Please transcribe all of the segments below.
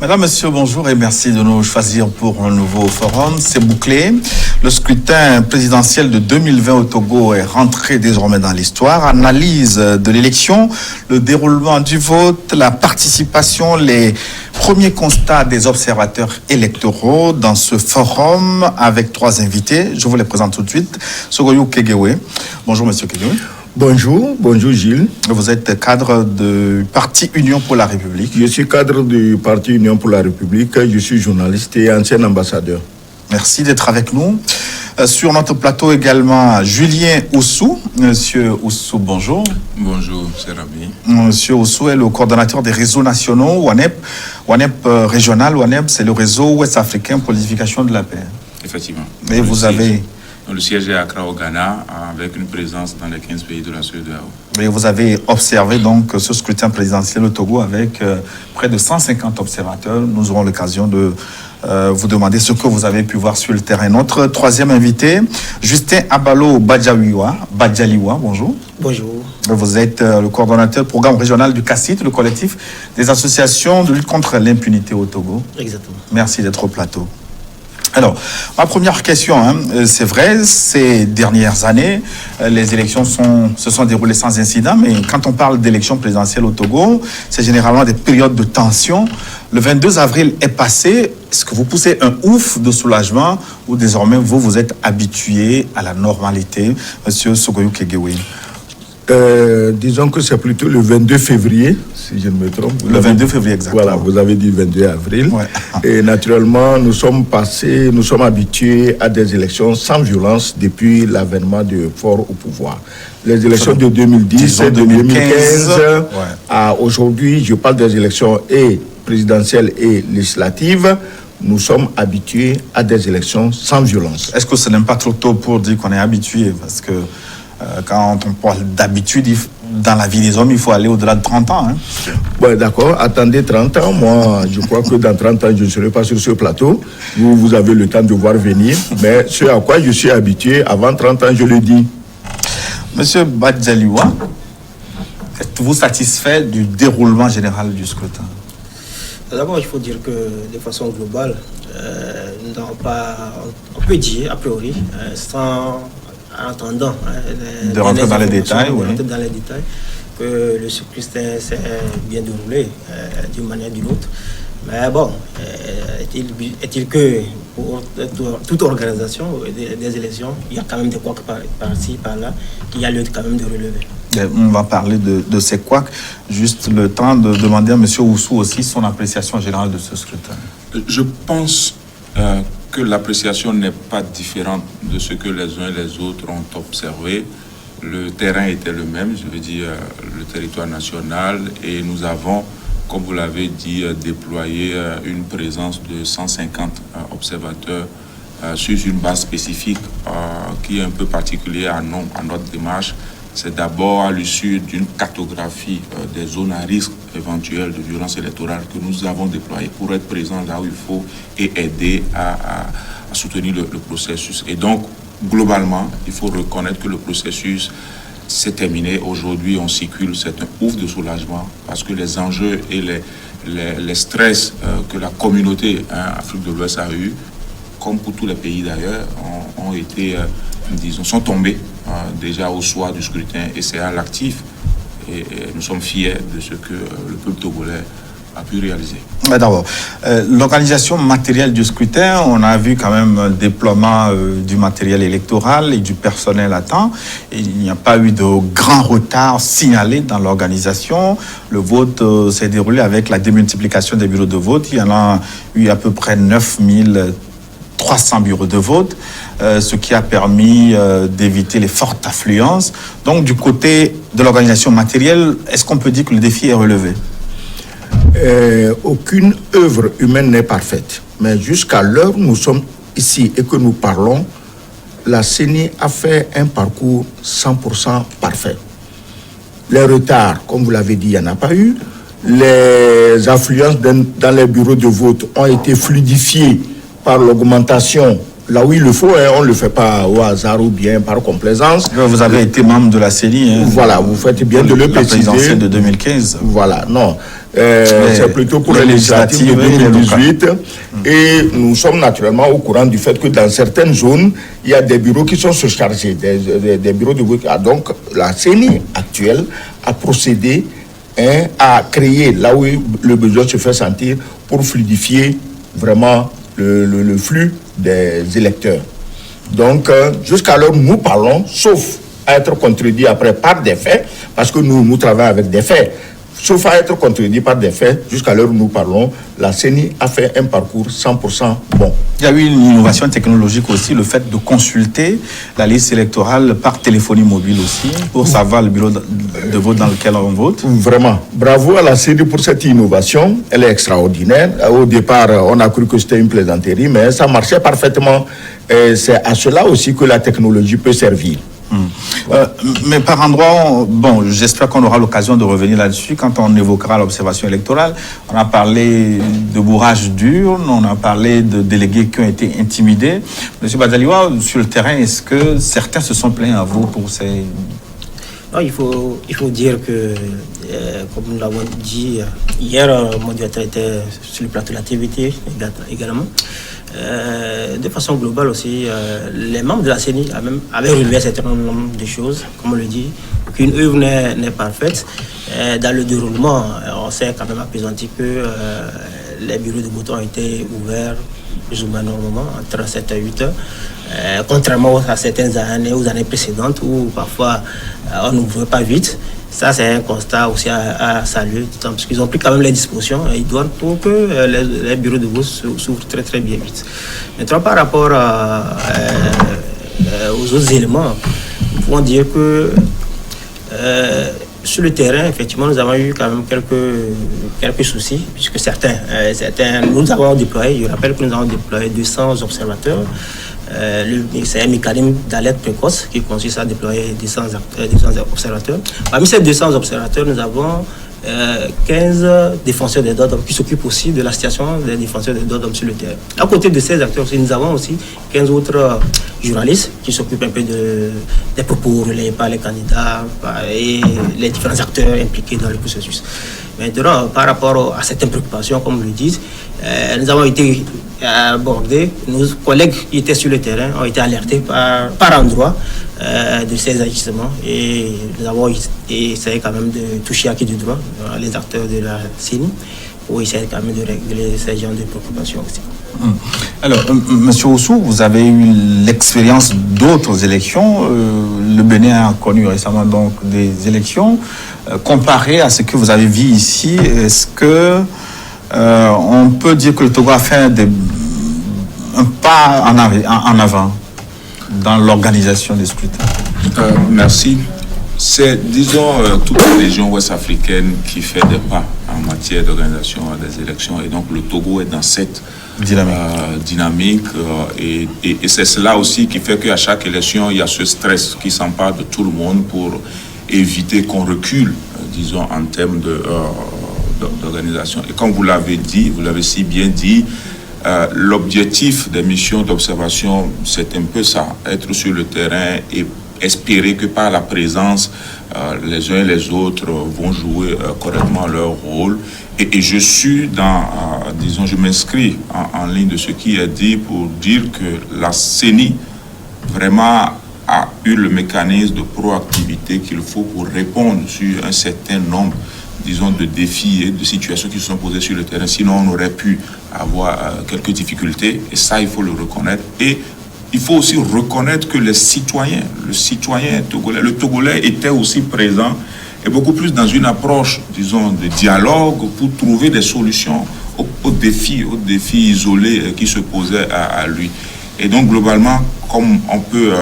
Mesdames, Messieurs, bonjour et merci de nous choisir pour un nouveau forum. C'est bouclé. Le scrutin présidentiel de 2020 au Togo est rentré désormais dans l'histoire. Analyse de l'élection, le déroulement du vote, la participation, les premiers constats des observateurs électoraux dans ce forum avec 3 invités. Je vous les présente tout de suite. Sogoyou Kegewe. Bonjour, Monsieur Kegewe. Bonjour Gilles. Vous êtes cadre du Parti Union pour la République. Je suis cadre du Parti Union pour la République, je suis journaliste et ancien ambassadeur. Merci d'être avec nous. Sur notre plateau également, Julien Oussou. Monsieur Oussou, bonjour. Bonjour, c'est Rabi. Monsieur Oussou est le coordonnateur des réseaux nationaux, WANEP. WANEP régional, WANEP, c'est le réseau ouest-africain pour l'édification de la paix. Effectivement. Et vous avez... Le siège est à Accra au Ghana, avec une présence dans les 15 pays de la CEDEAO. Et vous avez observé donc ce scrutin présidentiel au Togo avec près de 150 observateurs. Nous aurons l'occasion de vous demander ce que vous avez pu voir sur le terrain. Notre 3e invité, Justin Abalo Badjaliwa, bonjour. Bonjour. Vous êtes le coordonnateur programme régional du CACIT, le collectif des associations de lutte contre l'impunité au Togo. Exactement. Merci d'être au plateau. Alors, ma première question, c'est vrai, ces dernières années, les élections se sont déroulées sans incident, mais quand on parle d'élections présidentielles au Togo, c'est généralement des périodes de tension. Le 22 avril est passé. Est-ce que vous poussez un ouf de soulagement ou désormais vous êtes habitué à la normalité, Monsieur Sogoyou Kegewe? Disons que c'est plutôt le 22 février, si je ne me trompe. Le 22 février, exactement. Voilà, vous avez dit 22 avril. Ouais. Et naturellement, nous sommes habitués à des élections sans violence depuis l'avènement de Faure au pouvoir. Les élections de 2010 et de 2015 à aujourd'hui, je parle des élections présidentielles et législatives. Nous sommes habitués à des élections sans violence. Est-ce que ce n'est pas trop tôt pour dire qu'on est habitué? Parce que quand on parle d'habitude, dans la vie des hommes, il faut aller au-delà de 30 ans. Ouais, d'accord, attendez 30 ans. Moi, je crois que dans 30 ans, je ne serai pas sur ce plateau. Vous avez le temps de voir venir. Mais ce à quoi je suis habitué, avant 30 ans, je le dis. Monsieur Badjaliwa, êtes-vous satisfait du déroulement général du scrutin? D'abord, il faut dire que de façon globale, on peut dire, a priori, sans... En attendant de rentrer dans les détails, que le scrutin s'est bien déroulé d'une manière ou d'une autre. Mais bon, est-il que pour toute organisation des élections, il y a quand même des couacs par-ci, par-là, qu'il y a lieu quand même de relever. On va parler de ces couacs. Juste le temps de demander à M. Oussou aussi son appréciation générale de ce scrutin. Je pense que l'appréciation n'est pas différente de ce que les uns et les autres ont observé. Le terrain était le même, je veux dire le territoire national, et nous avons, comme vous l'avez dit, déployé une présence de 150 observateurs sur une base spécifique qui est un peu particulière à notre démarche. C'est d'abord à l'issue d'une cartographie des zones à risque éventuelles de violence électorale que nous avons déployées pour être présents là où il faut et aider à soutenir le processus. Et donc, globalement, il faut reconnaître que le processus s'est terminé. Aujourd'hui, on circule, c'est un ouf de soulagement parce que les enjeux et les stress que la communauté Afrique de l'Ouest a eu, comme pour tous les pays d'ailleurs, ont été, sont tombés déjà au soir du scrutin et c'est à l'actif. Et nous sommes fiers de ce que le peuple togolais a pu réaliser. D'abord, l'organisation matérielle du scrutin, on a vu quand même un déploiement du matériel électoral et du personnel à temps. Il n'y a pas eu de grand retard signalé dans l'organisation. Le vote s'est déroulé avec la démultiplication des bureaux de vote. Il y en a eu à peu près 9300 bureaux de vote, ce qui a permis d'éviter les fortes affluences. Donc, du côté de l'organisation matérielle, est-ce qu'on peut dire que le défi est relevé? Aucune œuvre humaine n'est parfaite. Mais jusqu'à l'heure où nous sommes ici et que nous parlons, la CENI a fait un parcours 100% parfait. Les retards, comme vous l'avez dit, il n'y en a pas eu. Les affluences dans les bureaux de vote ont été fluidifiées par l'augmentation. Là où il le faut, on ne le fait pas au hasard ou bien par complaisance. Vous avez été membre de la CENI. Voilà, vous faites bien de le préciser. La présidentielle de 2015. Voilà, non. c'est plutôt pour les législatives de 2018. Et nous sommes naturellement au courant du fait que dans certaines zones, il y a des bureaux qui sont surchargés, des bureaux de vote. Donc, la CENI actuelle a procédé à créer là où le besoin se fait sentir pour fluidifier vraiment le flux des électeurs. Donc, jusqu'alors, nous parlons, sauf à être contredit après par des faits, parce que nous travaillons avec des faits. Sauf à être contredit par des faits, jusqu'à l'heure où nous parlons, la CENI a fait un parcours 100% bon. Il y a eu une innovation technologique aussi, le fait de consulter la liste électorale par téléphonie mobile aussi, pour savoir le bureau de vote dans lequel on vote. Vraiment, bravo à la CENI pour cette innovation, elle est extraordinaire. Au départ, on a cru que c'était une plaisanterie, mais ça marchait parfaitement. Et c'est à cela aussi que la technologie peut servir. Mais par endroit, bon, j'espère qu'on aura l'occasion de revenir là-dessus quand on évoquera l'observation électorale. On a parlé de bourrage d'urnes, on a parlé de délégués qui ont été intimidés. Monsieur Badaliwa, sur le terrain, est-ce que certains se sont plaints à vous pour ces... Non, il faut dire que, comme nous l'avons dit hier, mon directeur était sur le plateau de la TVT également. De façon globale aussi, les membres de la CENI avaient relevé un certain nombre de choses, comme on le dit, qu'une œuvre n'est parfaite. Dans le déroulement, on s'est quand même appesanti que les bureaux de vote ont été ouverts plus ou moins normalement, entre 7 et 8 heures. Contrairement à certaines années, aux années précédentes, où parfois on n'ouvrait pas vite. Ça, c'est un constat aussi à saluer, parce qu'ils ont pris quand même les dispositions idoines pour que les bureaux de vote s'ouvrent très très bien vite. Maintenant, par rapport aux autres éléments, nous pouvons dire que sur le terrain, effectivement, nous avons eu quand même quelques soucis, puisque certains, nous avons déployé, je rappelle que nous avons déployé 200 observateurs. C'est un mécanisme d'alerte précoce qui consiste à déployer 200 observateurs. Parmi ces 200 observateurs, nous avons 15 défenseurs des droits de l'homme qui s'occupent aussi de la situation des défenseurs des droits de l'homme sur le terrain. À côté de ces acteurs, nous avons aussi 15 autres journalistes qui s'occupent un peu des propos relayés par les candidats et les différents acteurs impliqués dans le processus. Maintenant, par rapport à certaines préoccupations, comme vous le dites, nous avons été abordés, nos collègues qui étaient sur le terrain ont été alertés par endroit de ces agissements et nous avons essayé quand même de toucher à qui du droit les acteurs de la CENI pour essayer quand même de régler ces genres de préoccupations aussi. Alors, Monsieur Oussou, vous avez eu l'expérience d'autres élections. Le Bénin a connu récemment donc des élections. Comparé à ce que vous avez vu ici, est-ce que on peut dire que le Togo a fait un pas en avant dans l'organisation des scrutins? Merci. C'est, disons, toute la région ouest-africaine qui fait des pas en matière d'organisation des élections. Et donc, le Togo est dans cette dynamique. Et c'est cela aussi qui fait qu'à chaque élection, il y a ce stress qui s'empare de tout le monde pour éviter qu'on recule, disons, en termes d'organisation. Et comme vous l'avez dit, vous l'avez si bien dit, l'objectif des missions d'observation, c'est un peu ça, être sur le terrain et espérer que par la présence, les uns et les autres vont jouer correctement leur rôle. Et je suis disons, je m'inscris en ligne de ce qui est dit pour dire que la CENI vraiment a eu le mécanisme de proactivité qu'il faut pour répondre sur un certain nombre, disons, de défis et de situations qui se sont posées sur le terrain. Sinon, on aurait pu avoir quelques difficultés, et ça, il faut le reconnaître. Et il faut aussi reconnaître que le citoyen togolais, le Togolais était aussi présent, et beaucoup plus dans une approche, disons, de dialogue pour trouver des solutions aux défis isolés qui se posaient à lui. Et donc, globalement, comme on peut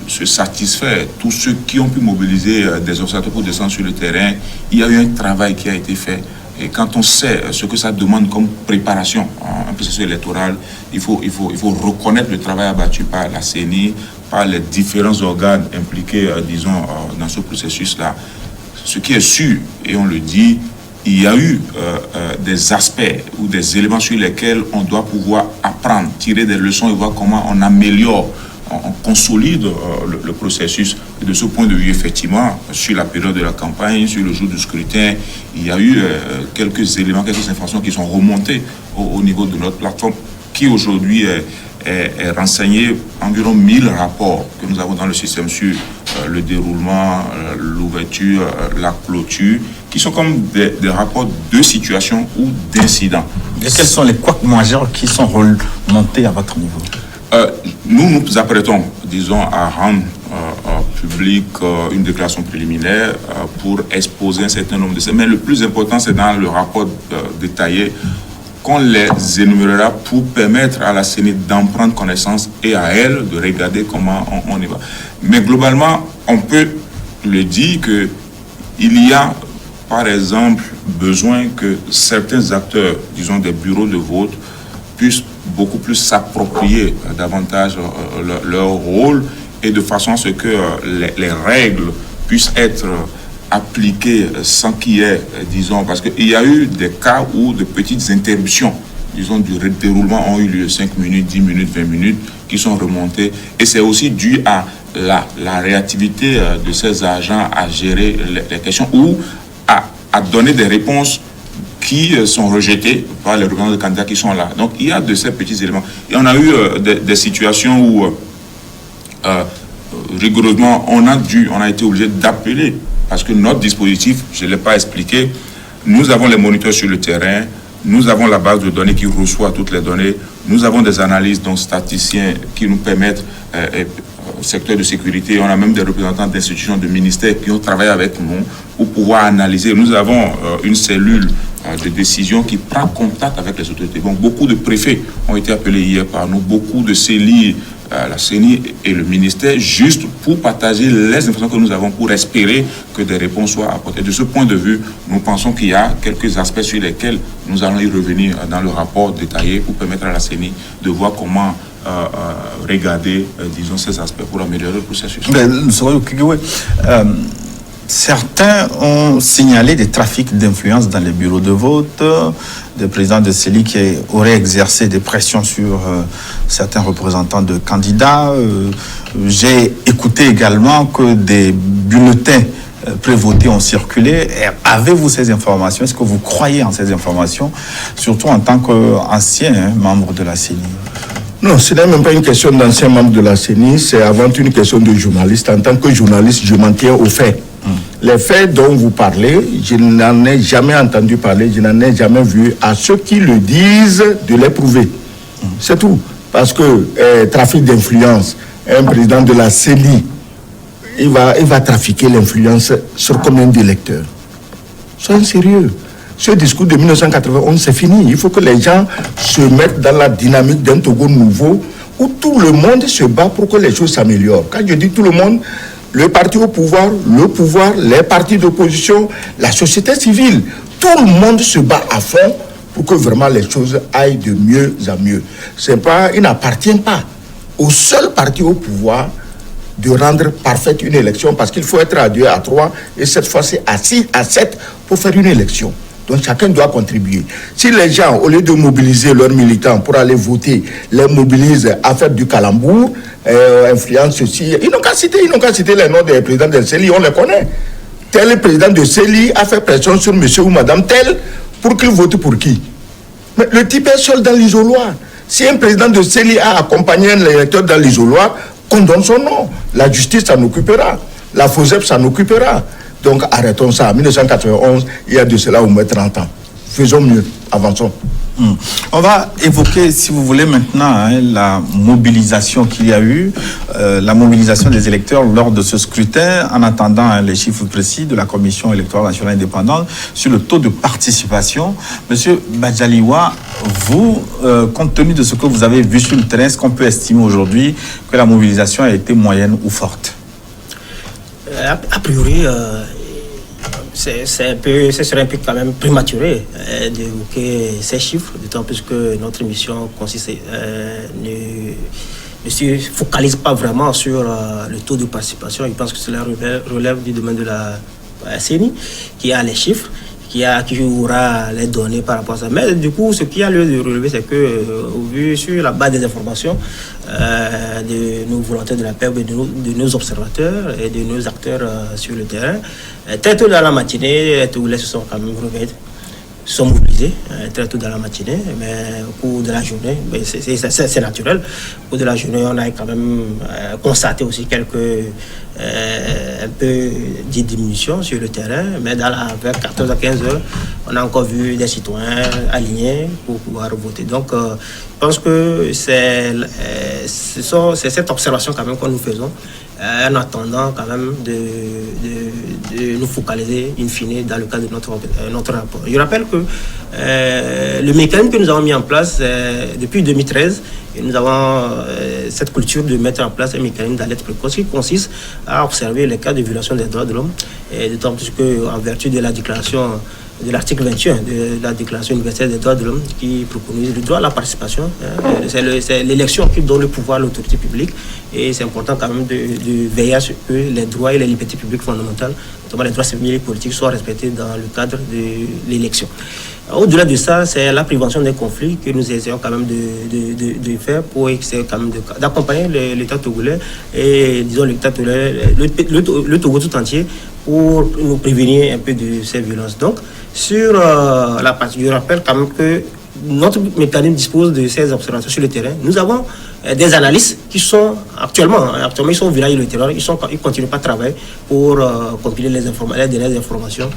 se satisfaire, tous ceux qui ont pu mobiliser des observateurs pour descendre sur le terrain, il y a eu un travail qui a été fait. Et quand on sait ce que ça demande comme préparation, un processus électoral, il faut reconnaître le travail abattu par la CENI, par les différents organes impliqués, disons, dans ce processus-là. Ce qui est sûr, et on le dit, il y a eu des aspects ou des éléments sur lesquels on doit pouvoir apprendre, tirer des leçons et voir comment on améliore on consolide le processus. Et de ce point de vue, effectivement, sur la période de la campagne, sur le jour du scrutin, il y a eu quelques éléments, quelques informations qui sont remontées au niveau de notre plateforme, qui aujourd'hui est renseigné environ 1000 rapports que nous avons dans le système sur le déroulement, l'ouverture, la clôture, qui sont comme des rapports de situation ou d'incidents. Et quels sont les couacs majeurs qui sont remontés à votre niveau? Nous nous apprêtons, disons, à rendre public une déclaration préliminaire pour exposer un certain nombre de ces. Mais le plus important, c'est dans le rapport détaillé qu'on les énumérera pour permettre à la CENI d'en prendre connaissance et à elle de regarder comment on y va. Mais globalement, on peut le dire qu'il y a, par exemple, besoin que certains acteurs, disons des bureaux de vote, puissent beaucoup plus s'approprier davantage leur rôle et de façon à ce que les règles puissent être appliquées sans qu'il y ait, disons, parce qu'il y a eu des cas où de petites interruptions, disons, du déroulement ont eu lieu, 5 minutes, 10 minutes, 20 minutes, qui sont remontées. Et c'est aussi dû à la réactivité de ces agents à gérer les questions ou à donner des réponses qui sont rejetés par les représentants de candidats qui sont là. Donc, il y a de ces petits éléments. Et on a eu des situations où, rigoureusement, on a été obligé d'appeler, parce que notre dispositif, je ne l'ai pas expliqué, nous avons les moniteurs sur le terrain, nous avons la base de données qui reçoit toutes les données, nous avons des analyses, donc statisticiens, qui nous permettent, au secteur de sécurité, on a même des représentants d'institutions, de ministères qui ont travaillé avec nous pour pouvoir analyser. Nous avons une cellule de décision qui prend contact avec les autorités. Donc, beaucoup de préfets ont été appelés hier par nous, beaucoup de CELI, la CENI et le ministère, juste pour partager les informations que nous avons, pour espérer que des réponses soient apportées. De ce point de vue, nous pensons qu'il y a quelques aspects sur lesquels nous allons y revenir dans le rapport détaillé pour permettre à la CENI de voir comment regarder, disons, ces aspects pour améliorer le processus. Certains ont signalé des trafics d'influence dans les bureaux de vote, des présidents de CELI qui auraient exercé des pressions sur certains représentants de candidats. J'ai écouté également que des bulletins prévotés ont circulé. Avez-vous ces informations? Est-ce que vous croyez en ces informations, surtout en tant qu'ancien membre de la CENI? Non, ce n'est même pas une question d'ancien membre de la CENI, c'est avant tout une question de journaliste. En tant que journaliste, je m'en tiens aux faits. Les faits dont vous parlez, je n'en ai jamais entendu parler, je n'en ai jamais vu. À ceux qui le disent, de les prouver. C'est tout. Parce que trafic d'influence, un président de la CENI, il va trafiquer l'influence sur combien d'électeurs? Soyez sérieux. Ce discours de 1991, c'est fini. Il faut que les gens se mettent dans la dynamique d'un Togo nouveau où tout le monde se bat pour que les choses s'améliorent. Quand je dis tout le monde, le parti au pouvoir, les partis d'opposition, la société civile, tout le monde se bat à fond pour que vraiment les choses aillent de mieux en mieux. Il n'appartient pas au seul parti au pouvoir de rendre parfaite une élection parce qu'il faut être à 2, à 3 et cette fois-ci à 6, à 7 pour faire une élection. Donc chacun doit contribuer. Si les gens, au lieu de mobiliser leurs militants pour aller voter, les mobilisent à faire du calembour, influence ceci, ils n'ont qu'à citer les noms des présidents de CELI, on les connaît. Tel président de CELI a fait pression sur monsieur ou madame tel pour qu'il vote pour qui? Mais le type est seul dans l'isoloir. Si un président de CELI a accompagné un électeur dans l'isoloir, qu'on donne son nom. La justice s'en occupera. La FOSEP s'en occupera. Donc arrêtons ça. En 1991, il y a de cela au moins 30 ans. Faisons mieux, avançons. On va évoquer, si vous voulez, maintenant la mobilisation qu'il y a eu, la mobilisation des électeurs lors de ce scrutin, en attendant les chiffres précis de la Commission électorale nationale indépendante sur le taux de participation. Monsieur Badjaliwa, vous, compte tenu de ce que vous avez vu sur le terrain, est-ce qu'on peut estimer aujourd'hui que la mobilisation a été moyenne ou forte? A priori, ce serait un peu quand même prématuré d'évoquer ces chiffres, d'autant plus que notre mission consiste, ne se focalise pas vraiment sur le taux de participation. Je pense que cela relève du domaine de la CENI, qui a les chiffres, qui aura les données par rapport à ça. Mais du coup, ce qui a lieu de relever, c'est que, vu sur la base des informations de nos volontaires de la paix, de nos observateurs et de nos acteurs sur le terrain, très tôt dans la matinée, les Togolais se sont quand même réveillés, sont mobilisés très tôt dans la matinée, mais au cours de la journée, c'est naturel. Au cours de la journée, on a quand même constaté aussi un peu de diminution sur le terrain, mais vers 14 à 15 heures, on a encore vu des citoyens alignés pour pouvoir voter. Donc, je pense que c'est cette observation quand même que nous faisons, en attendant quand même de nous focaliser in fine dans le cadre de notre rapport. Je rappelle que le mécanisme que nous avons mis en place depuis 2013, et nous avons cette culture de mettre en place un mécanisme d'alerte précoce qui consiste à observer les cas de violation des droits de l'homme, et d'autant plus qu'en vertu de la déclaration de l'article 21 de la Déclaration universelle des droits de l'homme qui préconise le droit à la participation. C'est l'élection qui donne le pouvoir à l'autorité publique, et c'est important quand même de veiller à ce que les droits et les libertés publiques fondamentales, notamment les droits civils et politiques, soient respectés dans le cadre de l'élection. Au-delà de ça, c'est la prévention des conflits que nous essayons quand même de faire pour essayer quand même d'accompagner l'État togolais et, disons, l'État togolais, le Togo tout entier, pour nous prévenir un peu de ces violences. Donc, sur la partie, je rappelle quand même que notre mécanisme dispose de ces observations sur le terrain. Nous avons des analystes qui sont actuellement ils sont au village de le terrain, ils continuent pas à travailler pour compiler les dernières informations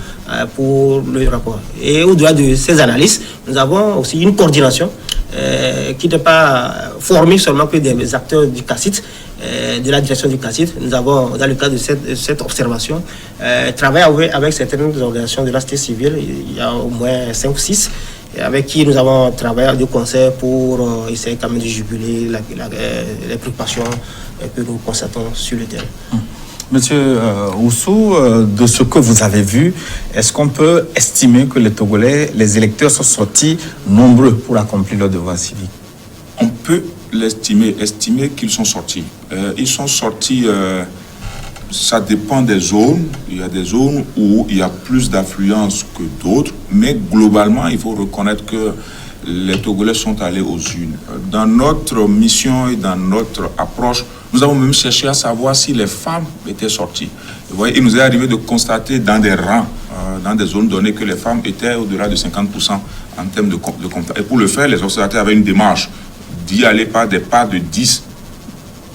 pour le rapport. Et au-delà de ces analystes, nous avons aussi une coordination qui n'est pas formée seulement que des acteurs du CACIT, de la direction du CACIT. Nous avons, dans le cadre de cette observation, travaillé avec certaines organisations de la société civile. Il y a au moins 5 ou 6 avec qui nous avons travaillé de concert pour essayer quand même de juguler les préoccupations que nous constatons sur le terrain. Monsieur Oussou, de ce que vous avez vu, est-ce qu'on peut estimer que les Togolais, les électeurs sont sortis nombreux pour accomplir leur devoir civique? On peut estimer qu'ils sont sortis. Ils sont sortis, ça dépend des zones. Il y a des zones où il y a plus d'affluence que d'autres, mais globalement, il faut reconnaître que les Togolais sont allés aux urnes. Dans notre mission et dans notre approche, nous avons même cherché à savoir si les femmes étaient sorties. Vous voyez, il nous est arrivé de constater dans des rangs, dans des zones données, que les femmes étaient au-delà de 50% en termes de contact. Et pour le faire, les observateurs avaient une démarche d'y aller par des pas de 10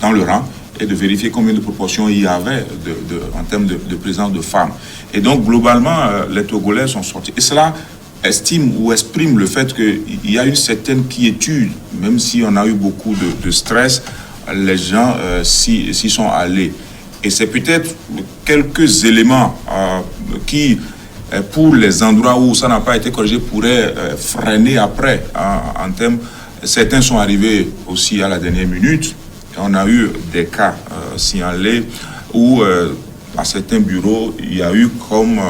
dans le rang et de vérifier combien de proportions il y avait en termes de présence de femmes. Et donc, globalement, les Togolais sont sortis. Et cela estime ou exprime le fait qu'il y a une certaine quiétude, même si on a eu beaucoup de stress, les gens s'y sont allés. Et c'est peut-être quelques éléments qui, pour les endroits où ça n'a pas été corrigé, pourraient freiner après. En termes, certains sont arrivés aussi à la dernière minute. Et on a eu des cas signalés où, à certains bureaux, il y a eu comme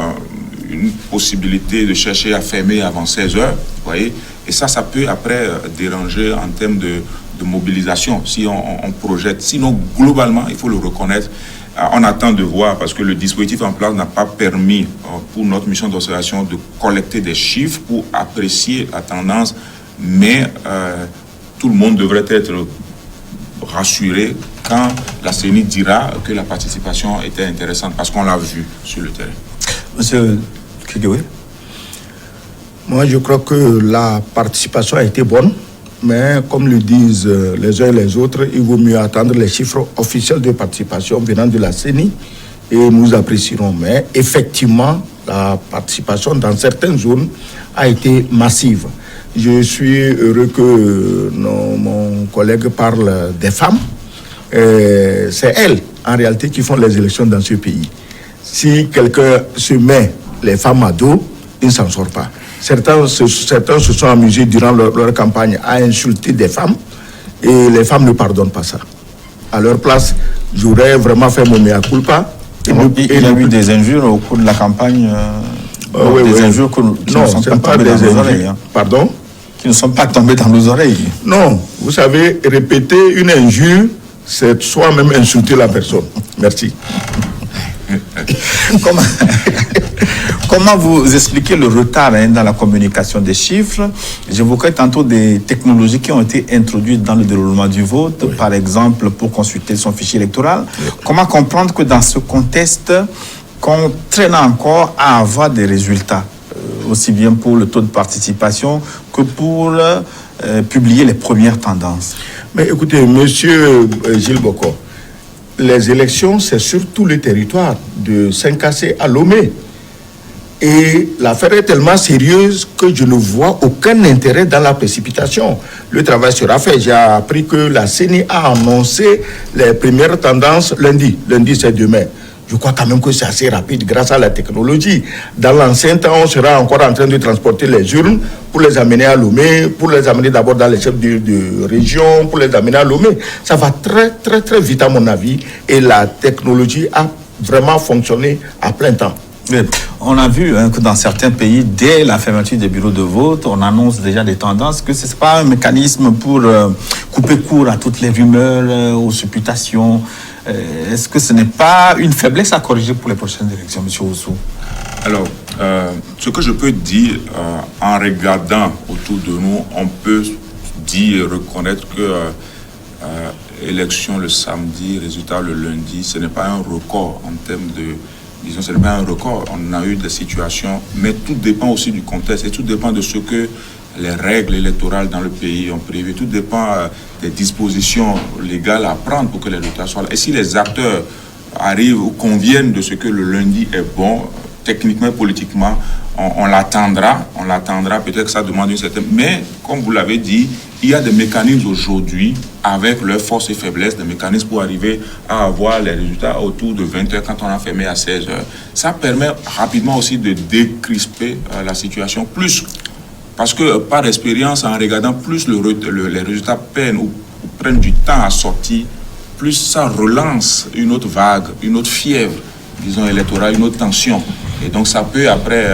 une possibilité de chercher à fermer avant 16 heures. Vous voyez, et ça peut après déranger en termes de mobilisation, si on projette. Sinon, globalement, il faut le reconnaître, on attend de voir, parce que le dispositif en place n'a pas permis, pour notre mission d'observation, de collecter des chiffres pour apprécier la tendance, mais tout le monde devrait être rassuré quand la CENI dira que la participation était intéressante, parce qu'on l'a vu sur le terrain. Monsieur Kigwe? Moi, je crois que la participation a été bonne. Mais comme le disent les uns et les autres, il vaut mieux attendre les chiffres officiels de participation venant de la CENI et nous apprécierons. Mais effectivement, la participation dans certaines zones a été massive. Je suis heureux que mon collègue parle des femmes. C'est elles, en réalité, qui font les élections dans ce pays. Si quelqu'un se met les femmes à dos, il ne s'en sort pas. Certains se sont amusés durant leur campagne à insulter des femmes et les femmes ne pardonnent pas ça. À leur place, j'aurais vraiment fait mon mea culpa. Il y a eu des injures au cours de la campagne. Des injures qui ne sont pas tombées dans nos oreilles. Pardon? Qui ne sont pas tombées dans nos oreilles. Non, vous savez, répéter une injure, c'est soi-même insulter la personne. Merci. Comment vous expliquez le retard dans la communication des chiffres? J'évoquais tantôt des technologies qui ont été introduites dans le déroulement du vote, par exemple pour consulter son fichier électoral. Comment comprendre que dans ce contexte, qu'on traîne encore à avoir des résultats, aussi bien pour le taux de participation que pour publier les premières tendances? Mais écoutez, monsieur Gilles Boko, les élections, c'est sur tous les territoires, de Saint-Cassé à Lomé. Et l'affaire est tellement sérieuse que je ne vois aucun intérêt dans la précipitation. Le travail sera fait. J'ai appris que la CENI a annoncé les premières tendances lundi. Lundi, c'est demain. Je crois quand même que c'est assez rapide grâce à la technologie. Dans l'ancien temps, on sera encore en train de transporter les urnes pour les amener à Lomé, pour les amener d'abord dans les chefs de région, pour les amener à Lomé. Ça va très, très, très vite à mon avis. Et la technologie a vraiment fonctionné à plein temps. On a vu que dans certains pays, dès la fermeture des bureaux de vote, on annonce déjà des tendances, que ce n'est pas un mécanisme pour couper court à toutes les rumeurs, aux supputations. Est-ce que ce n'est pas une faiblesse à corriger pour les prochaines élections, M. Oussou? Alors, ce que je peux dire, en regardant autour de nous, on peut dire et reconnaître que élection le samedi, résultat le lundi, ce n'est pas un record en termes de... Disons, ce n'est pas un record. On a eu des situations, mais tout dépend aussi du contexte et tout dépend de ce que les règles électorales dans le pays ont prévu. Tout dépend des dispositions légales à prendre pour que les résultats soient là. Et si les acteurs arrivent ou conviennent de ce que le lundi est bon, techniquement et politiquement, on l'attendra. On l'attendra. Peut-être que ça demande une certaine... Mais, comme vous l'avez dit, il y a des mécanismes aujourd'hui, avec leurs forces et faiblesses, des mécanismes pour arriver à avoir les résultats autour de 20h quand on a fermé à 16h. Ça permet rapidement aussi de décrisper la situation plus. Parce que par expérience, en regardant plus les résultats peinent ou prennent du temps à sortir, plus ça relance une autre vague, une autre fièvre, disons, électorale, une autre tension. Et donc ça peut après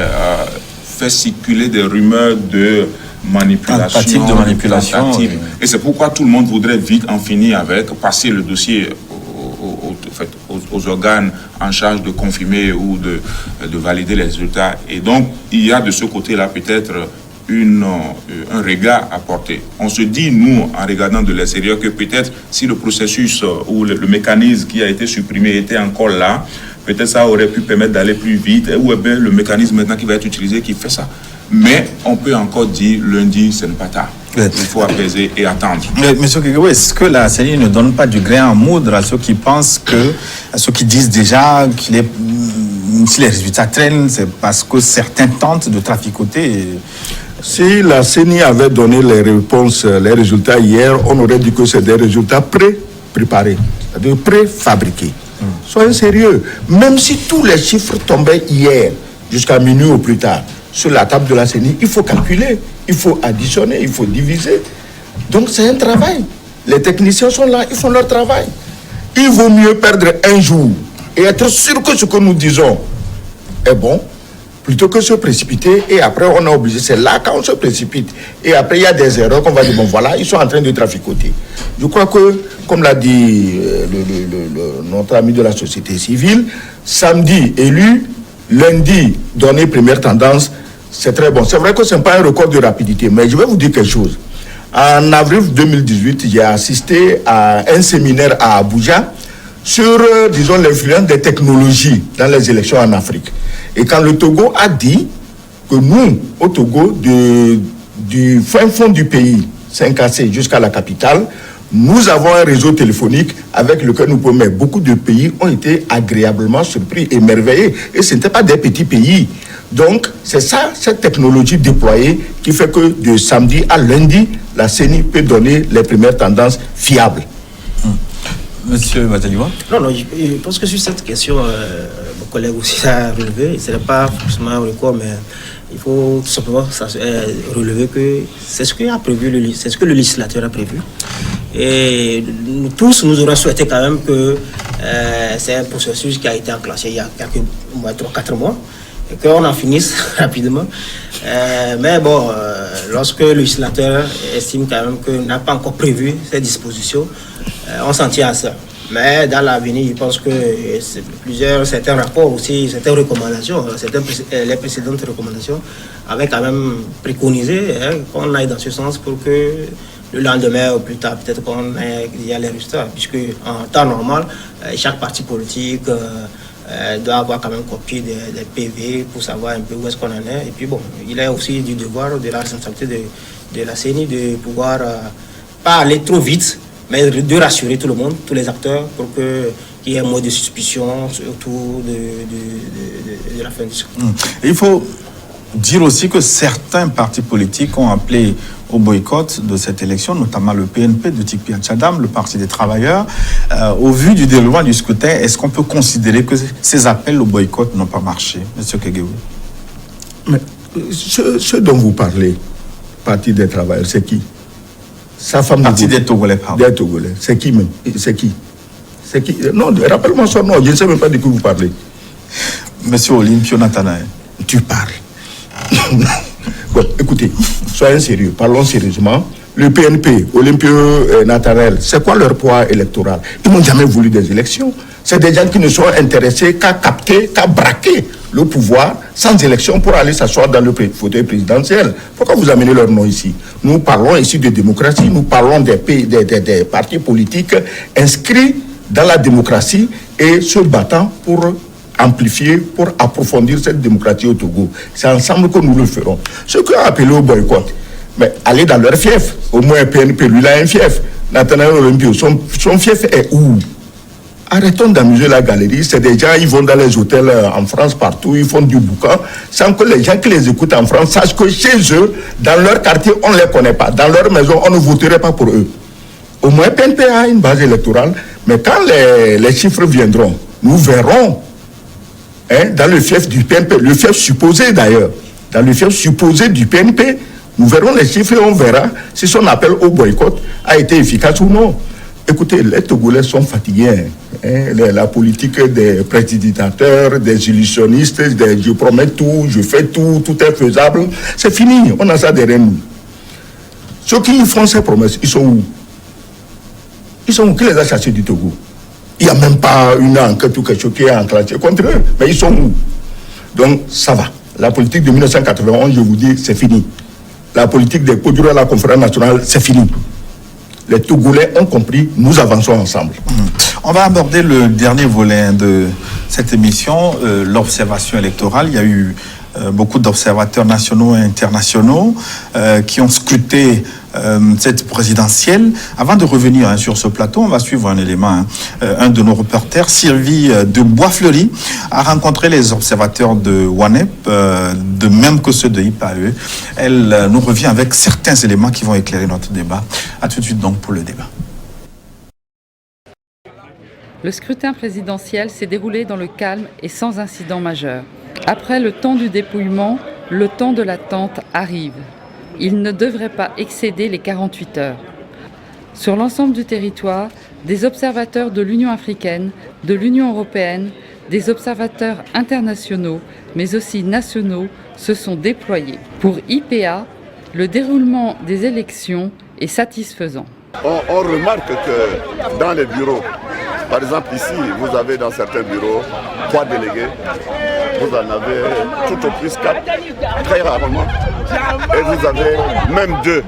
faire circuler des rumeurs de manipulation, de manipulation. Et c'est pourquoi tout le monde voudrait vite en finir avec, passer le dossier aux organes en charge de confirmer ou de valider les résultats. Et donc, il y a de ce côté-là peut-être un regard à porter. On se dit, nous, en regardant de l'extérieur, que peut-être si le processus ou le mécanisme qui a été supprimé était encore là, peut-être ça aurait pu permettre d'aller plus vite, ou bien le mécanisme maintenant qui va être utilisé qui fait ça. Mais on peut encore dire, lundi, ce n'est pas tard. Il faut apaiser et attendre. Monsieur Kegewé, est-ce que la CENI ne donne pas du grain à moudre à ceux qui pensent à ceux qui disent déjà si les résultats traînent, c'est parce que certains tentent de traficoter? Si la CENI avait donné les réponses, les résultats hier, on aurait dit que c'est des résultats pré-préparés, c'est-à-dire préfabriqués. Soyez sérieux. Même si tous les chiffres tombaient hier, jusqu'à minuit ou plus tard, sur la table de la CENI, il faut calculer, il faut additionner, il faut diviser. Donc c'est un travail. Les techniciens sont là, ils font leur travail. Il vaut mieux perdre un jour et être sûr que ce que nous disons est bon, plutôt que se précipiter et après on est obligé. C'est là quand on se précipite. Et après il y a des erreurs qu'on va dire, bon voilà, ils sont en train de traficoter. Je crois que, comme l'a dit notre ami de la société civile, samedi élu, lundi donné première tendance, c'est très bon. C'est vrai que ce n'est pas un record de rapidité, mais je vais vous dire quelque chose. En avril 2018, j'ai assisté à un séminaire à Abuja sur, disons, l'influence des technologies dans les élections en Afrique. Et quand le Togo a dit que nous, au Togo, du fin fond du pays, Saint-Cassé jusqu'à la capitale, nous avons un réseau téléphonique avec lequel nous pouvons, mais beaucoup de pays ont été agréablement surpris, émerveillés. Et ce n'étaient pas des petits pays. Donc, c'est ça, cette technologie déployée qui fait que de samedi à lundi, la CENI peut donner les premières tendances fiables. Monsieur Mataliwa? Non, je pense que sur cette question, mon collègue aussi a relevé, ce n'est pas forcément un record, mais il faut tout simplement relever que c'est ce qu'il a prévu, c'est ce que le législateur a prévu. Et nous tous, nous aurions souhaité quand même que c'est un processus qui a été enclenché il y a quelques mois, 3-4 mois, et qu'on en finisse rapidement. Mais bon, lorsque le législateur estime quand même qu'il n'a pas encore prévu ces dispositions, on s'en tient à ça. Mais dans l'avenir, je pense que certains rapports aussi, certaines recommandations, les précédentes recommandations avaient quand même préconisé qu'on aille dans ce sens pour que le lendemain ou plus tard, peut-être qu'on ait déjà les résultats, puisque en temps normal, chaque parti politique doit avoir quand même copié des PV pour savoir un peu où est-ce qu'on en est. Et puis bon, il est aussi du devoir, de la responsabilité de la CENI de pouvoir pas aller trop vite, mais de rassurer tout le monde, tous les acteurs, pour qu'il y ait un mot de suspicion autour de la fin du cycle. Il faut dire aussi que certains partis politiques ont appelé au boycott de cette élection, notamment le PNP de Tikpi Tchadam, le Parti des travailleurs. Au vu du déroulement du scrutin, est-ce qu'on peut considérer que ces appels au boycott n'ont pas marché, M. Kegewu? Mais ce dont vous parlez, Parti des travailleurs, c'est qui? Sa femme Parti des Togolais, pardon. Des Togolais. C'est qui même? C'est qui? Non, rappelle-moi son nom, je ne sais même pas de qui vous parlez. Monsieur Olympio Nathanaël. Tu parles. Bon, écoutez, soyons sérieux, parlons sérieusement. Le PNP, Olympio Nathanaël, c'est quoi leur poids électoral? Ils n'ont jamais voulu des élections. C'est des gens qui ne sont intéressés qu'à capter, qu'à braquer le pouvoir sans élection pour aller s'asseoir dans le fauteuil présidentiel. Pourquoi vous amenez leur nom ici? Nous parlons ici de démocratie, nous parlons des partis politiques inscrits dans la démocratie et se battant pour amplifier, pour approfondir cette démocratie au Togo. C'est ensemble que nous le ferons. Ceux qui ont appelé au boycott, mais allez dans leur fief. Au moins PNP, lui, il a un fief. Nathanaël Olympio, son fief est où? Arrêtons d'amuser la galerie. C'est des gens, ils vont dans les hôtels en France, partout, ils font du boucan, sans que les gens qui les écoutent en France sachent que chez eux, dans leur quartier, on ne les connaît pas. Dans leur maison, on ne voterait pas pour eux. Au moins, PNP a une base électorale, mais quand les chiffres viendront, nous verrons dans le fief du PNP, le fief supposé d'ailleurs, dans le fief supposé du PNP, nous verrons les chiffres et on verra si son appel au boycott a été efficace ou non. Écoutez, les Togolais sont fatigués. La politique des prédicateur, des illusionnistes, je promets tout, je fais tout, tout est faisable. C'est fini, on a ça derrière nous. Ceux qui font ces promesses, ils sont où? Ils sont où? Qui les a chassés du Togo? Il n'y a même pas une enquête ou quelque chose qui est enclenché contre eux. Mais ils sont où? Donc, ça va. La politique de 1991, je vous dis, c'est fini. La politique des Kodjoura à la conférence nationale, c'est fini. Les Togolais ont compris, nous avançons ensemble. On va aborder le dernier volet de cette émission, l'observation électorale. Il y a eu beaucoup d'observateurs nationaux et internationaux qui ont scruté cette présidentielle. Avant de revenir sur ce plateau, on va suivre un élément. Un de nos reporters, Sylvie de Boisfleury, a rencontré les observateurs de WANEP, de même que ceux de IPAE. Elle nous revient avec certains éléments qui vont éclairer notre débat. A tout de suite donc pour le débat. Le scrutin présidentiel s'est déroulé dans le calme et sans incident majeur. Après le temps du dépouillement, le temps de l'attente arrive. Il ne devrait pas excéder les 48 heures. Sur l'ensemble du territoire, des observateurs de l'Union africaine, de l'Union européenne, des observateurs internationaux, mais aussi nationaux, se sont déployés. Pour IPA, le déroulement des élections est satisfaisant. On remarque que dans les bureaux, par exemple ici, vous avez dans certains bureaux 3 délégués, vous en avez tout au plus 4, très rarement, et vous avez même 2,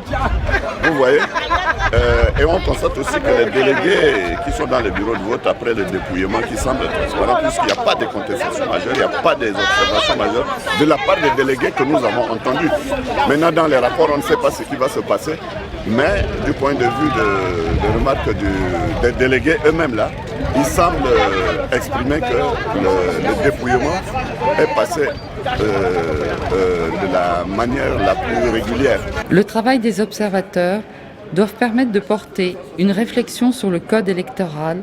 vous voyez. Et on constate aussi que les délégués qui sont dans les bureaux de vote après le dépouillement qui semble transparent, puisqu'il n'y a pas de contestation majeure, il n'y a pas des observations majeures de la part des délégués que nous avons entendus. Maintenant, dans les rapports, on ne sait pas ce qui va se passer, mais du point de vue de remarques des délégués eux-mêmes là, ils semblent exprimer que le dépouillement est passé de la manière la plus régulière. Le travail des observateurs doivent permettre de porter une réflexion sur le code électoral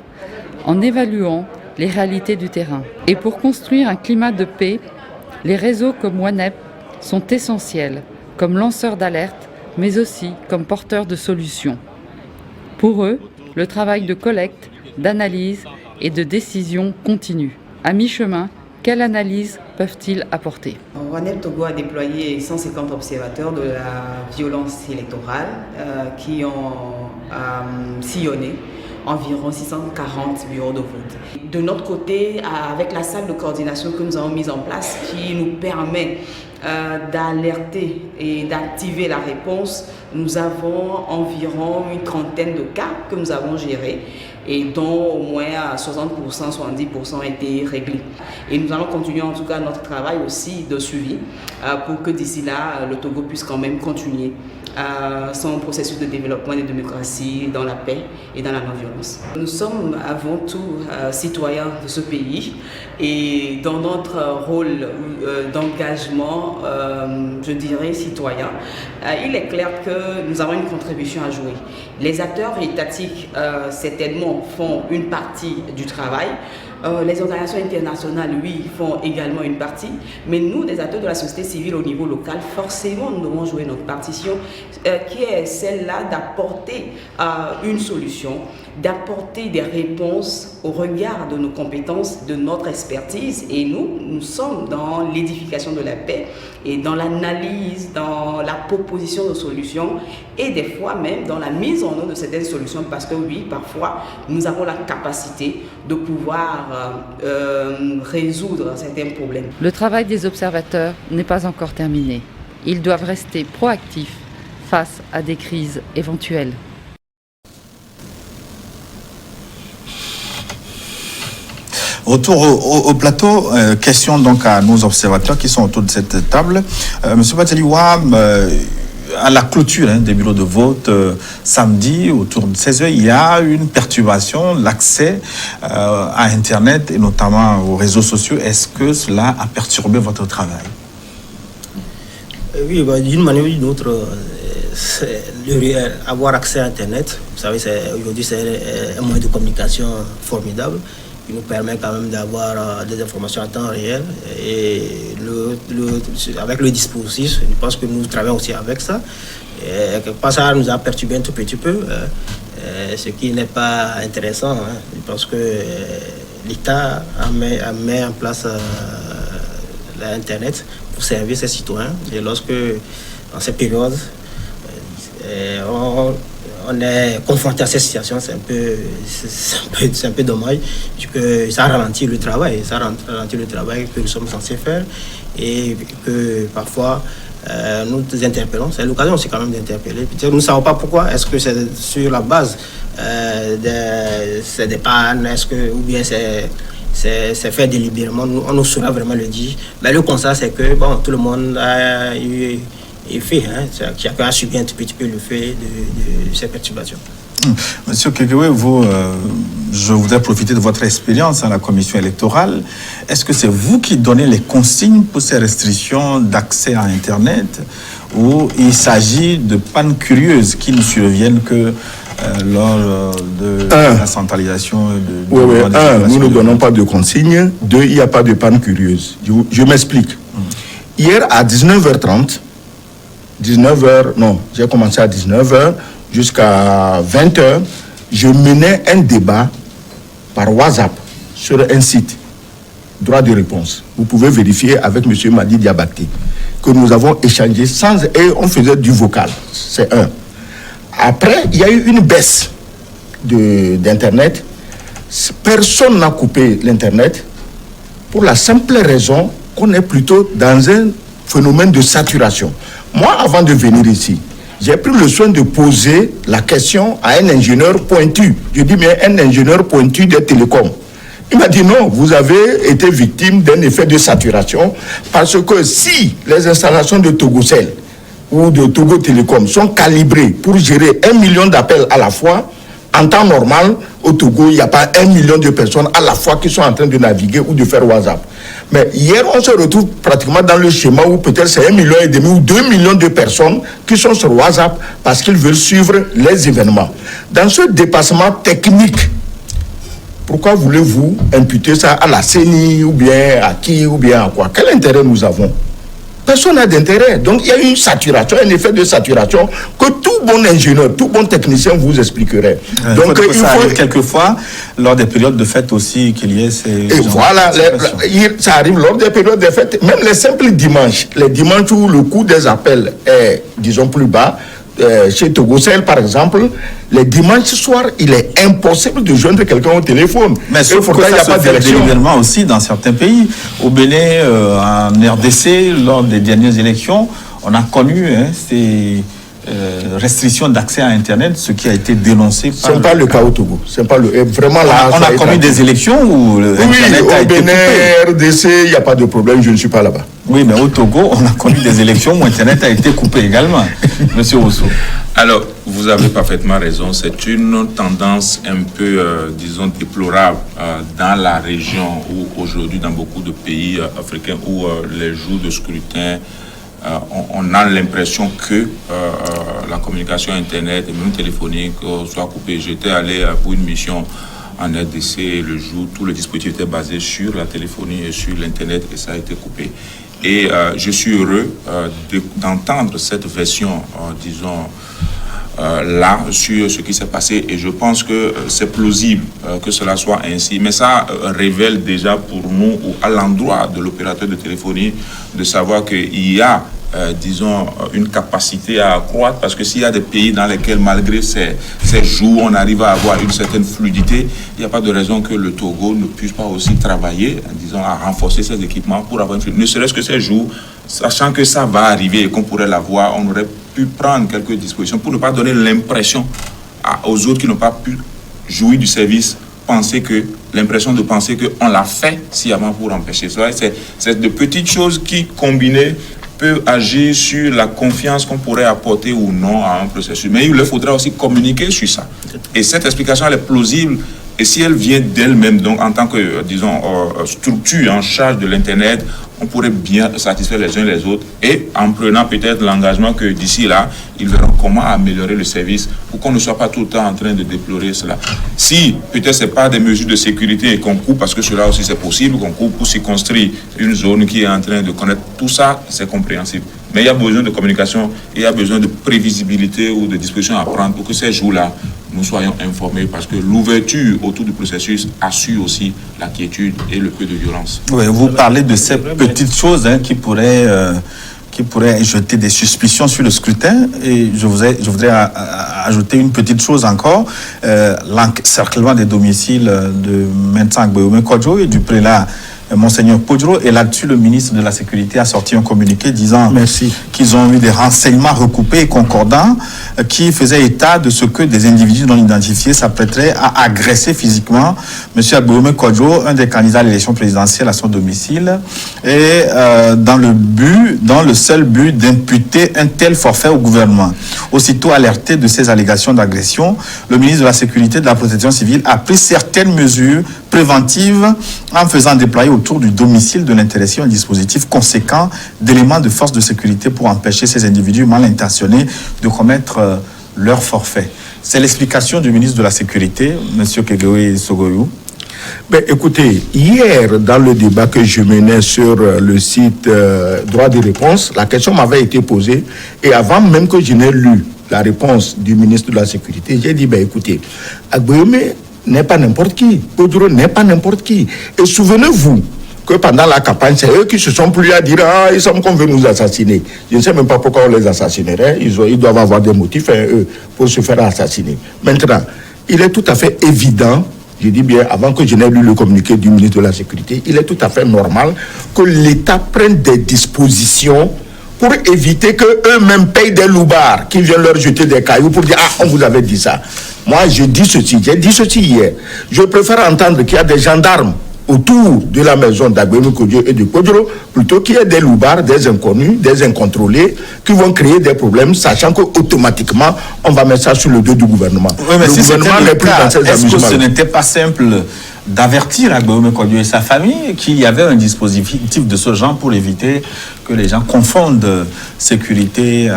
en évaluant les réalités du terrain. Et pour construire un climat de paix, les réseaux comme WANEP sont essentiels comme lanceurs d'alerte, mais aussi comme porteurs de solutions. Pour eux, le travail de collecte, d'analyse et de décision continue. À mi-chemin, quelle analyse peuvent-ils apporter? WANEP Togo a déployé 150 observateurs de la violence électorale qui ont sillonné environ 640 bureaux de vote. De notre côté, avec la salle de coordination que nous avons mise en place, qui nous permet d'alerter et d'activer la réponse, nous avons environ une trentaine de cas que nous avons gérés et dont au moins 60%, 70% ont été réglés. Et nous allons continuer en tout cas notre travail aussi de suivi pour que d'ici là, le Togo puisse quand même continuer son processus de développement et de démocratie dans la paix et dans la non-violence. Nous sommes avant tout citoyens de ce pays et dans notre rôle d'engagement, je dirais citoyen, il est clair que nous avons une contribution à jouer. Les acteurs étatiques, certainement, font une partie du travail. Les organisations internationales, oui, font également une partie. Mais nous, des acteurs de la société civile au niveau local, forcément, nous devons jouer notre partition, qui est celle-là d'apporter une solution, d'apporter des réponses au regard de nos compétences, de notre expertise. Et nous sommes dans l'édification de la paix et dans l'analyse, dans la proposition de solutions et des fois même dans la mise en œuvre de certaines solutions parce que oui, parfois, nous avons la capacité de pouvoir résoudre certains problèmes. Le travail des observateurs n'est pas encore terminé. Ils doivent rester proactifs face à des crises éventuelles. Retour au plateau, question donc à nos observateurs qui sont autour de cette table. Monsieur Bateliwa, à la clôture des bureaux de vote samedi autour de 16h, il y a une perturbation, l'accès à Internet et notamment aux réseaux sociaux. Est-ce que cela a perturbé votre travail? Oui, d'une manière ou d'une autre, avoir accès à Internet, vous savez, aujourd'hui c'est un moyen de communication formidable qui nous permet quand même d'avoir des informations en temps réel et avec le dispositif, je pense que nous travaillons aussi avec ça. Et quelque part, ça nous a perturbé un tout petit peu, ce qui n'est pas intéressant. Je pense que l'État met en place l'Internet pour servir ses citoyens. Et lorsque, dans ces périodes, on est confronté à cette situation, c'est un peu dommage, puisque ça ralentit le travail, que nous sommes censés faire et que parfois nous interpellons. C'est l'occasion aussi quand même d'interpeller. Nous ne savons pas pourquoi, est-ce que c'est sur la base des pannes, ou bien c'est fait délibérément, on nous saura vraiment le dire. Mais le constat, c'est que tout le monde a eu effet, chacun a subi un petit peu le fait de ces perturbations. Monsieur Kekewe, je voudrais profiter de votre expérience à la commission électorale. Est-ce que c'est vous qui donnez les consignes pour ces restrictions d'accès à Internet ou il s'agit de pannes curieuses qui ne surviennent que lors de la centralisation nous ne donnons pas de consignes. 2, il n'y a pas de panne curieuse. Je m'explique. Hier à 19h30, j'ai commencé à 19h jusqu'à 20h, je menais un débat par WhatsApp sur un site, droit de réponse. Vous pouvez vérifier avec M. Madi Diabaté que nous avons échangé et on faisait du vocal. C'est un. Après, il y a eu une baisse d'Internet. Personne n'a coupé l'Internet pour la simple raison qu'on est plutôt dans un phénomène de saturation. Moi, avant de venir ici, j'ai pris le soin de poser la question à un ingénieur pointu. Je dis, mais un ingénieur pointu des télécoms. Il m'a dit non, vous avez été victime d'un effet de saturation parce que si les installations de Togocel ou de Togo Télécom sont calibrées pour gérer 1 million d'appels à la fois, en temps normal, au Togo, il n'y a pas 1 million de personnes à la fois qui sont en train de naviguer ou de faire WhatsApp. Mais hier, on se retrouve pratiquement dans le schéma où peut-être c'est 1,5 million ou 2 millions de personnes qui sont sur WhatsApp parce qu'ils veulent suivre les événements. Dans ce dépassement technique, pourquoi voulez-vous imputer ça à la CENI ou bien à qui ou bien à quoi? Quel intérêt nous avons? Personne n'a d'intérêt. Donc il y a une saturation, un effet de saturation que tout bon ingénieur, tout bon technicien vous expliquerait. Donc il faut quelquefois lors des périodes de fête aussi qu'il y ait ces... Et voilà, ça arrive lors des périodes de fête, même les simples dimanches, les dimanches où le coût des appels est, disons, plus bas, chez Togocel, par exemple, les dimanches soirs, il est impossible de joindre quelqu'un au téléphone. Mais sauf que ça se fait délibérément aussi dans certains pays. Au Bénin, en RDC, lors des dernières élections, on a connu ces restrictions d'accès à Internet, ce qui a été dénoncé par... Ce n'est pas le cas au Togo. C'est pas vraiment là. On a connu des élections où Internet a été coupé. Au Bénin, RDC, il n'y a pas de problème, je ne suis pas là-bas. Oui, mais au Togo, on a connu des élections où Internet a été coupé également. Monsieur Rousseau. Alors, vous avez parfaitement raison. C'est une tendance un peu, disons, déplorable dans la région où aujourd'hui, dans beaucoup de pays africains, où les jours de scrutin, on a l'impression que la communication Internet et même téléphonique soit coupée. J'étais allé pour une mission en RDC et le jour, tout le dispositif était basé sur la téléphonie et sur l'Internet et ça a été coupé. Et je suis heureux d'entendre cette version, disons, là, sur ce qui s'est passé. Et je pense que c'est plausible que cela soit ainsi. Mais ça révèle déjà pour nous, ou à l'endroit de l'opérateur de téléphonie, de savoir qu'il y a, disons, une capacité à accroître. Parce que s'il y a des pays dans lesquels, malgré ces jours, on arrive à avoir une certaine fluidité, il n'y a pas de raison que le Togo ne puisse pas aussi travailler, disons, à renforcer ses équipements pour avoir une fluidité. Ne serait-ce que ces jours, sachant que ça va arriver et qu'on pourrait l'avoir, on aurait pu prendre quelques dispositions pour ne pas donner l'impression aux autres qui n'ont pas pu jouir du service, l'impression de penser qu'on l'a fait sciemment pour empêcher ça. C'est de petites choses qui, combinées, peuvent agir sur la confiance qu'on pourrait apporter ou non à un processus. Mais il leur faudra aussi communiquer sur ça. Et cette explication, elle est plausible. Et si elle vient d'elle-même, donc en tant que, disons, structure en charge de l'Internet, on pourrait bien satisfaire les uns les autres et en prenant peut-être l'engagement que d'ici là, ils verront comment améliorer le service pour qu'on ne soit pas tout le temps en train de déplorer cela. Si peut-être ce n'est pas des mesures de sécurité qu'on coupe, parce que cela aussi c'est possible, qu'on coupe pour circonscrire une zone qui est en train de connaître, tout ça c'est compréhensible. Mais il y a besoin de communication, il y a besoin de prévisibilité ou de dispositions à prendre pour que ces jours-là, nous soyons informés, parce que l'ouverture autour du processus assure aussi la quiétude et le peu de violence. Oui, vous parlez de ces petites choses qui pourraient jeter des suspicions sur le scrutin. Et je voudrais ajouter une petite chose encore. L'encerclement des domiciles de Mensang Boyome Kodjo et du prélat Monseigneur Podro. Et là-dessus, le ministre de la Sécurité a sorti un communiqué disant qu'ils ont eu des renseignements recoupés et concordants qui faisaient état de ce que des individus non identifiés s'apprêteraient à agresser physiquement M. Agboyome Kodjo, un des candidats à l'élection présidentielle à son domicile, et dans le seul but d'imputer un tel forfait au gouvernement. Aussitôt alerté de ces allégations d'agression, le ministre de la Sécurité et de la Protection civile a pris certaines mesures préventives en faisant déployer autour du domicile de l'intéressé un dispositif conséquent d'éléments de force de sécurité pour empêcher ces individus mal intentionnés de commettre leur forfait. C'est l'explication du ministre de la Sécurité, M. Kegewe Sogoyou. Ben, écoutez, hier, dans le débat que je menais sur le site Droit de réponse, la question m'avait été posée et avant même que je n'ai lu la réponse du ministre de la Sécurité, j'ai dit, ben écoutez, Agboyome n'est pas n'importe qui, Podro n'est pas n'importe qui. Et souvenez-vous que pendant la campagne, c'est eux qui se sont pris à dire « Ah, il semble qu'on veut nous assassiner ». Je ne sais même pas pourquoi on les assassinerait. Ils doivent avoir des motifs, eux, pour se faire assassiner. Maintenant, il est tout à fait évident, je dis bien, avant que je n'ai lu le communiqué du ministre de la Sécurité, il est tout à fait normal que l'État prenne des dispositions pour éviter qu'eux-mêmes payent des loubards qui viennent leur jeter des cailloux pour dire « Ah, on vous avait dit ça ». Moi, j'ai dit ceci hier. Je préfère entendre qu'il y a des gendarmes autour de la maison d'Agboyome Kodjo et de Podro, plutôt qu'il y ait des loubards, des inconnus, des incontrôlés, qui vont créer des problèmes, sachant qu'automatiquement, on va mettre ça sur le dos du gouvernement. Oui, mais le si gouvernement n'est plus dans ces est-ce amusements. que ce n'était pas simple d'avertir Agboyome Kodjo et sa famille qu'il y avait un dispositif de ce genre pour éviter que les gens confondent sécurité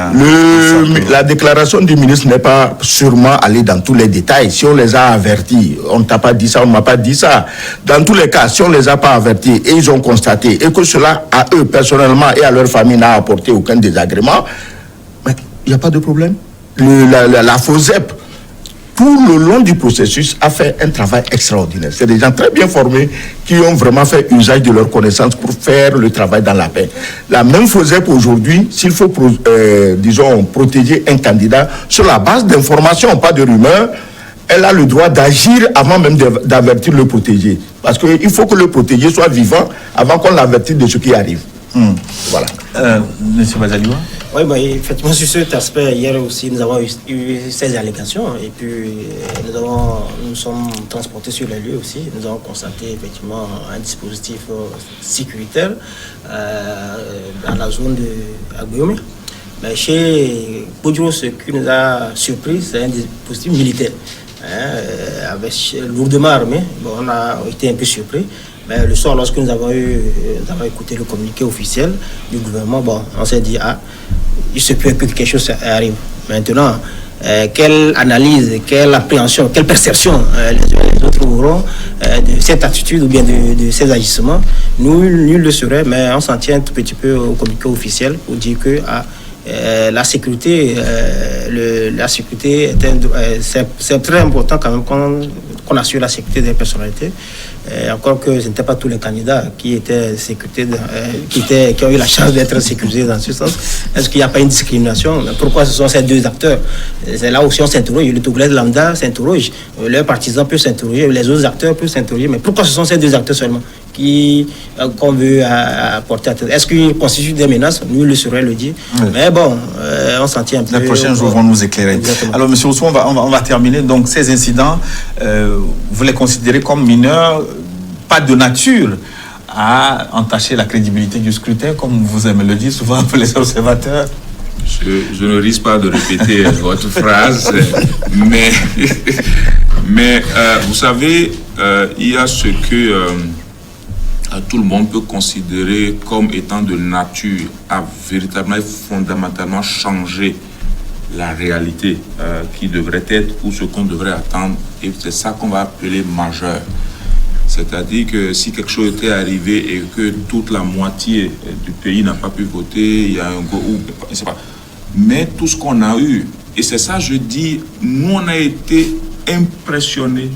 La déclaration du ministre n'est pas sûrement allée dans tous les détails. Si on les a avertis, on ne t'a pas dit ça, on ne m'a pas dit ça. Dans tous les cas, si on ne les a pas avertis et ils ont constaté et que cela, à eux personnellement et à leur famille, n'a apporté aucun désagrément, il n'y a pas de problème. La FOSEP tout le long du processus, a fait un travail extraordinaire. C'est des gens très bien formés qui ont vraiment fait usage de leurs connaissances pour faire le travail dans la paix. La même faisait qu'aujourd'hui, s'il faut, protéger un candidat sur la base d'informations, pas de rumeurs, elle a le droit d'agir avant même d'avertir le protégé. Parce qu'il faut que le protégé soit vivant avant qu'on l'avertisse de ce qui arrive. Voilà. Monsieur Bazaliwa? Oui, effectivement, sur cet aspect, hier aussi, nous avons eu ces allégations et puis nous sommes transportés sur les lieux aussi. Nous avons constaté effectivement un dispositif sécuritaire dans la zone de Aguiomé. Mais chez Podjo, ce qui nous a surpris, c'est un dispositif militaire. Avec lourdement armé. On a été un peu surpris. Mais le soir, lorsque nous avons écouté le communiqué officiel du gouvernement, on s'est dit, il se peut que quelque chose arrive. Maintenant, quelle analyse, quelle appréhension, quelle perception les uns et les autres auront de cette attitude ou bien de ces agissements, nul ne saurait, mais on s'en tient un tout petit peu au communiqué officiel pour dire que la sécurité, c'est très important quand même qu'on assure la sécurité des personnalités. Encore que ce n'étaient pas tous les candidats qui étaient qui ont eu la chance d'être sécurisés dans ce sens. Est-ce qu'il n'y a pas une discrimination? Pourquoi ce sont ces deux acteurs? C'est là aussi on s'interroge. Le Togolais lambda s'interroge, leurs partisans peuvent s'interroger, les autres acteurs peuvent s'interroger. Mais pourquoi ce sont ces deux acteurs seulement qu'on veut apporter à tête? Est-ce qu'ils constituent des menaces? Nul ne saurait le dire. Oui. Mais on s'en tient un peu. Les prochains jours vont nous éclairer. Exactement. Alors, monsieur Oussou, on va terminer. Donc, ces incidents, vous les considérez comme mineurs, pas de nature à entacher la crédibilité du scrutin, comme vous aimez le dire souvent pour les observateurs? Je ne risque pas de répéter votre phrase, mais vous savez, il y a ce que tout le monde peut considérer comme étant de nature à véritablement et fondamentalement changer la réalité qui devrait être ou ce qu'on devrait attendre. Et c'est ça qu'on va appeler majeur. C'est-à-dire que si quelque chose était arrivé et que toute la moitié du pays n'a pas pu voter, il y a un go ou je ne sais pas. Mais tout ce qu'on a eu, et c'est ça je dis, nous on a été impressionnés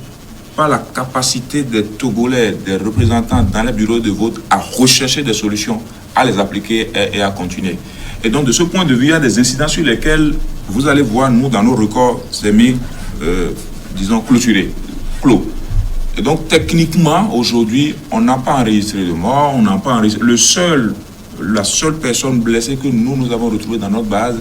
par la capacité des Togolais, des représentants dans les bureaux de vote à rechercher des solutions, à les appliquer et à continuer. Et donc de ce point de vue, il y a des incidents sur lesquels vous allez voir, nous dans nos records, c'est mis, disons, clos. Et donc, techniquement, aujourd'hui, on n'a pas enregistré de mort, on n'a pas enregistré... La seule personne blessée que nous avons retrouvée dans notre base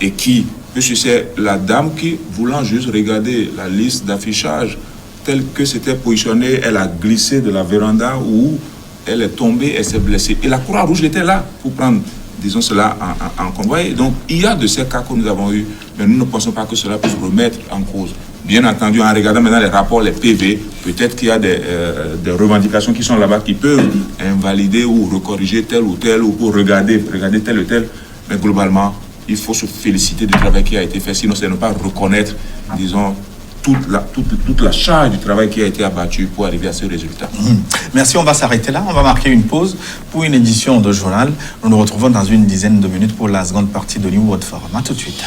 et qui, c'est la dame qui, voulant juste regarder la liste d'affichage telle que c'était positionné, elle a glissé de la véranda où elle est tombée et s'est blessée. Et la Croix-Rouge était là pour prendre, disons, cela en convoi. Donc, il y a de ces cas que nous avons eus, mais nous ne pensons pas que cela puisse remettre en cause. Bien entendu, en regardant maintenant les rapports, les PV, peut-être qu'il y a des revendications qui sont là-bas qui peuvent invalider ou recorriger tel ou tel, ou pour regarder tel ou tel. Mais globalement, il faut se féliciter du travail qui a été fait, sinon c'est ne pas reconnaître, disons, toute la charge du travail qui a été abattue pour arriver à ce résultat. Merci, on va s'arrêter là. On va marquer une pause pour une édition de journal. Nous nous retrouvons dans une dizaine de minutes pour la seconde partie de New World Forum. À tout de suite.